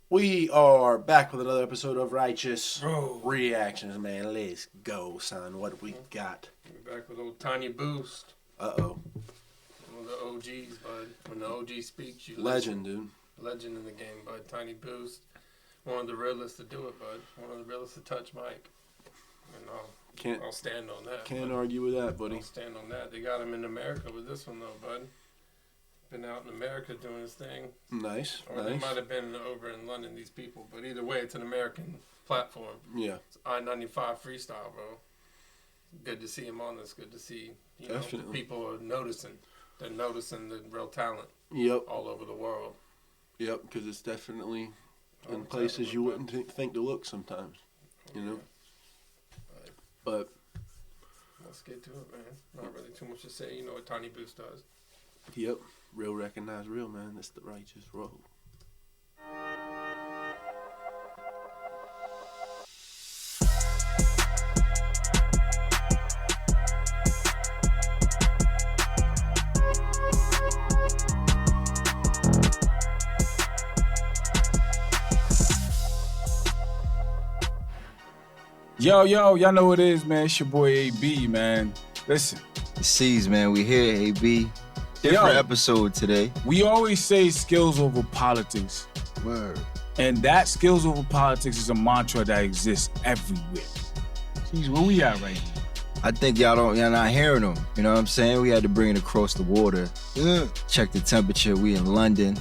We are back with another episode of Righteous Bro. Reactions, man. Let's go, son. What we got? We're back with old Tiny Boost. Uh-oh. One of the OGs, bud. When the OG speaks, you Legend, listen. dude. Legend in the game, bud. Tiny Boost. One of the realest to do it, bud. One of the realest to touch mic. And I'll stand on that. Can't argue with that, buddy. I'll stand on that. They got him in America with this one, though, bud. Been out in America doing his thing. Nice, Or they might have been over in London, these people. But either way, it's an American platform. Yeah. It's I-95 Freestyle, bro. Good to see him on this. Good to see, people are noticing. They're noticing the real talent. Yep. All over the world. Yep, because it's definitely in places you wouldn't think to look sometimes, you know? But let's get to it, man. Not really too much to say. You know what Tiny Boost does. Yep. Real recognize real, man. That's the righteous road. Yo, y'all know what it is, man. It's your boy AB, man. Listen. The C's, man. We here, AB. Different episode today. We always say skills over politics. Word. And that skills over politics is a mantra that exists everywhere. Jeez, where we at right now? I think y'all not hearing them. You know what I'm saying? We had to bring it across the water. Check the temperature. We in London.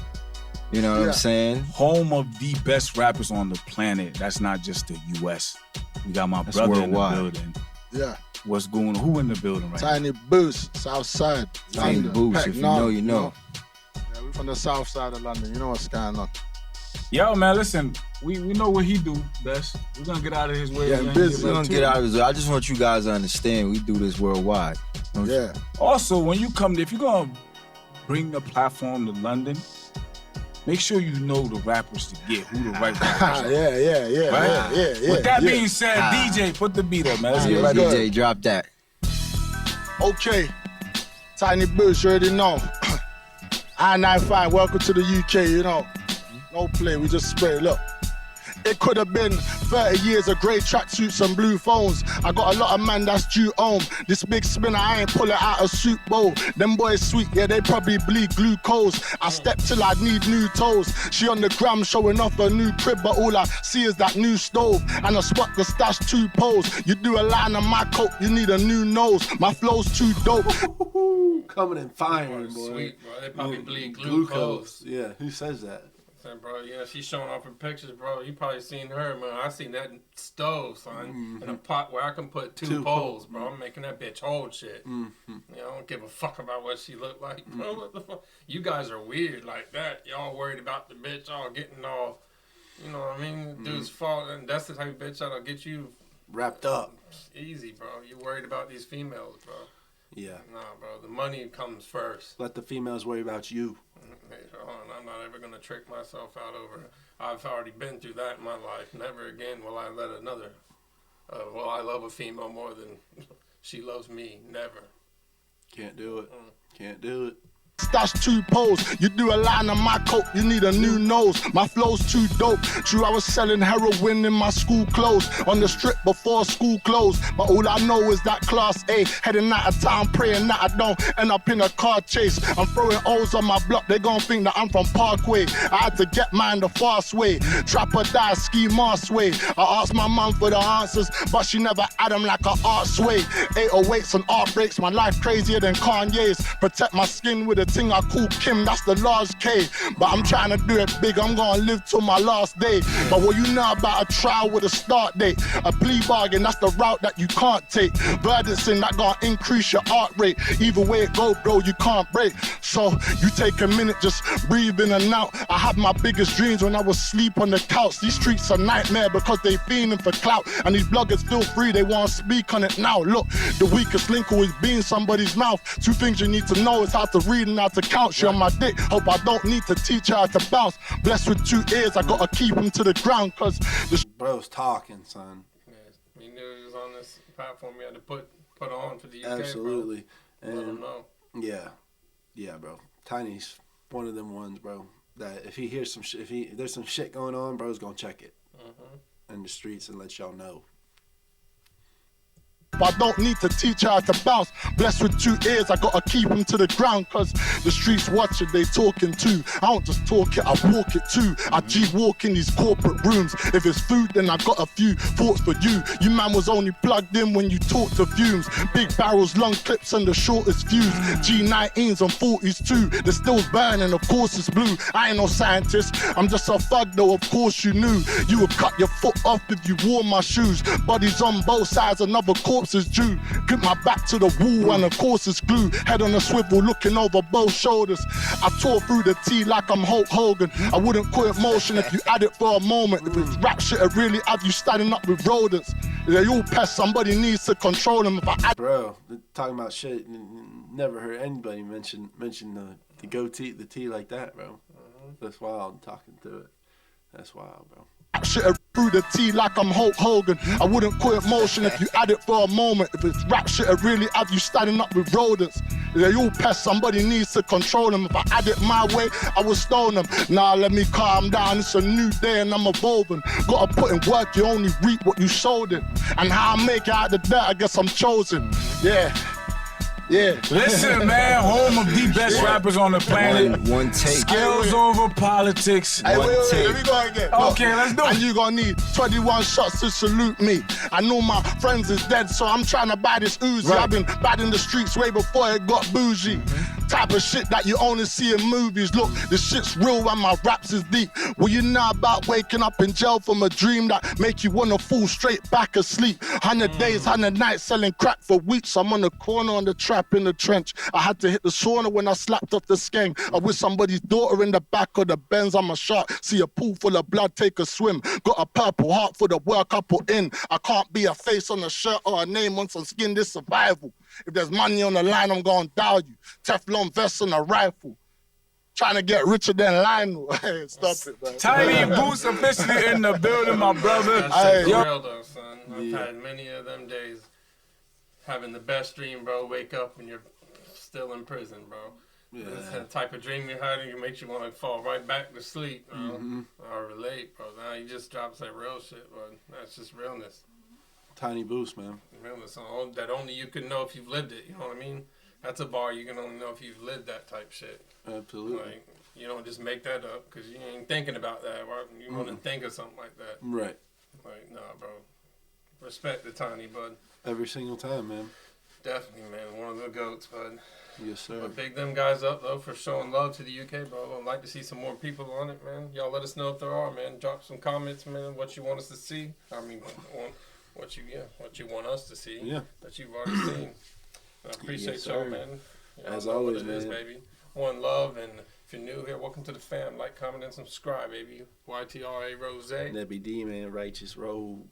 You know what I'm saying? Home of the best rappers on the planet. That's not just the U.S. We got my That's brother worldwide. in the building. Yeah. What's going on? Who in the building right Tiny Boost, South Side. Tiny Boost, if you know, you know. Yeah, we from the south side of London. You know what's going on. now? Yo, man, listen. We know what he do best. We're going to get out of his way. Yeah, busy. We're gonna get out of his way. I just want you guys to understand we do this worldwide. Yeah. Also, when you come, if you're going to bring the platform to London, make sure you know the rappers to get, who the right rappers are. Yeah. Right? With that being said, DJ, put the beat up, man. Let's get right DJ, drop that. Okay. Tiny Boost, you already know. I-95, welcome to the UK, you know. No play, we just spray. Look. It could have been 30 years of grey tracksuits and blue phones. I got a lot of man that's due home. This big spinner, I ain't pull it out of soup bowl. Them boys sweet, yeah, they probably bleed glucose. I step till I need new toes. She on the gram showing off her new crib, but all I see is that new stove. And I spot the stash 2 poles. You do a line on my coat, you need a new nose. My flow's too dope. Coming in firing, boy. Sweet, bro. They probably bleed glucose. Yeah, who says that? Bro, yeah, she's showing off her pictures, bro. You probably seen her, man. I seen that stove, son, in a pot where I can put two poles, bro. I'm making that bitch hold shit. You know, I don't give a fuck about what she look like, bro. What the fuck? You guys are weird like that. Y'all worried about the bitch all getting all, you know what I mean? Dude's fault, and that's the type of bitch that'll get you wrapped up. Easy, bro. You worried about these females, bro. Yeah. Nah, bro. The money comes first. Let the females worry about you. I'm not ever going to trick myself out over it. I've already been through that in my life. Never again will I let another, I love a female more than she loves me. Never. Can't do it. Can't do it. Stash 2 poles, you do a line on my coat, you need a new nose. My flow's too dope. True, I was selling heroin in my school clothes, on the strip before school closed. But all I know is that class A, heading out of town, praying that I don't end up in a car chase. I'm throwing O's on my block, they gon' think that I'm from Parkway. I had to get mine the fast way, trap or die, ski mask way. I asked my mum for the answers, but she never had them like an art sway. 808s and art breaks, my life crazier than Kanye's. Protect my skin with a thing I call Kim, that's the large K. But I'm trying to do it big, I'm gonna live till my last day. But what you know about a trial with a start date? A plea bargain, that's the route that you can't take. Verdicts in that gonna increase your heart rate. Either way it go, bro, you can't break. So you take a minute, just breathe in and out. I had my biggest dreams when I was asleep on the couch. These streets are nightmare because they fiending for clout. And these bloggers feel free, they wanna speak on it now. Look, the weakest link always be in somebody's mouth. 2 things you need to know is how to read and how to count. She on my dick, hope I don't need to teach her how to bounce. Blessed with 2 ears, I gotta keep them to the ground, cause the bro's talking, son. Yeah, we knew he was on this platform. We had to put on for the UK, absolutely. Bro. Let them know. Yeah, bro. Tiny's one of them ones, bro. that if he hears some shit, if there's some shit going on, bro's gonna check it in the streets and let y'all know. I don't need to teach her how to bounce. Blessed with 2 ears, I gotta keep them to the ground. Cause the streets watching, they talking too. I don't just talk it, I walk it too. I G-walk in these corporate rooms. If it's food, then I got a few thoughts for you. You man was only plugged in when you talked to fumes. Big barrels, long clips and the shortest fuse. G19s and 40s too. The still's burning, of course it's blue. I ain't no scientist, I'm just a thug though, of course you knew. You would cut your foot off if you wore my shoes. Bodies on both sides, another corpse is due. Grip my back to the wall and of course it's glue. Head on a swivel looking over both shoulders. I tore through the T like I'm Hulk Hogan. I wouldn't call it motion if you had it for a moment. If it's rap shit, it really have you standing up with rodents. They all pests, somebody needs to control them. If I had Bro, talking about shit, never heard anybody mention the goatee, the T like that, bro. That's wild. I'm talking to it. That's wild, bro. shit through the T like I'm Hulk Hogan. I wouldn't call it motion if you had it for a moment. If it's rap shit, it really have you standing up with rodents. They all pests, somebody needs to control them. If I had it my way, I would stone them. Nah, let me calm down, it's a new day and I'm evolving. Gotta put in work, you only reap what you sowed in. And how I make it out of the dirt, I guess I'm chosen. Yeah. Yeah. Listen, man, home of the best rappers on the planet. One take. Skills over politics. Hey, One wait, take. let me go again. Okay, let's do it. And you gonna need 21 shots to salute me. I know my friends is dead, so I'm trying to buy this Uzi. Right. I've been bad in the streets way before it got bougie. Type of shit that you only see in movies. Look, this shit's real and my raps is deep. Well, you know about waking up in jail from a dream that make you wanna fall straight back asleep. 100 days, 100 nights selling crack for weeks. I'm on the corner on the trap in the trench. I had to hit the sauna when I slapped off the skeng. I with somebody's daughter in the back of the Benz. I'm a shark. See a pool full of blood, take a swim. Got a purple heart for the work I put in. I can't be a face on a shirt or a name on some skin. This survival. If there's money on the line, I'm gonna dial you. Teflon vest and a rifle. Trying to get richer than Lionel. Hey, stop it, man. Tiny Boots officially in the building, my brother. That's Hey. real though, son. I've had many of them days having the best dream, bro. Wake up and you're still in prison, bro. Yeah. That's the type of dream you had, and it makes you want to fall right back to sleep, bro. I relate, bro. Now you just dropped that real shit, bro. That's just realness. Tiny Boost, man. Realness that only you can know if you've lived it. You know what I mean? That's a bar you can only know if you've lived that type shit. Absolutely. Like, you don't just make that up because you ain't thinking about that. Right? You want to think of something like that. Right. Like, nah, bro. Respect the Tiny, bud. Every single time, man. Definitely, man. One of the goats, bud. Yes, sir. But big them guys up, though, for showing love to the UK, bro. I'd like to see some more people on it, man. Y'all let us know if there are, man. Drop some comments, man, what you want us to see. I mean, what you want us to see that you've already seen. I appreciate Yes, y'all, sir. man. Y'all As know always, what it is, man. baby. One love, and if you're new here, welcome to the fam. Like, comment, and subscribe, baby. YTR Rose. Nebby D, man. Righteous Road.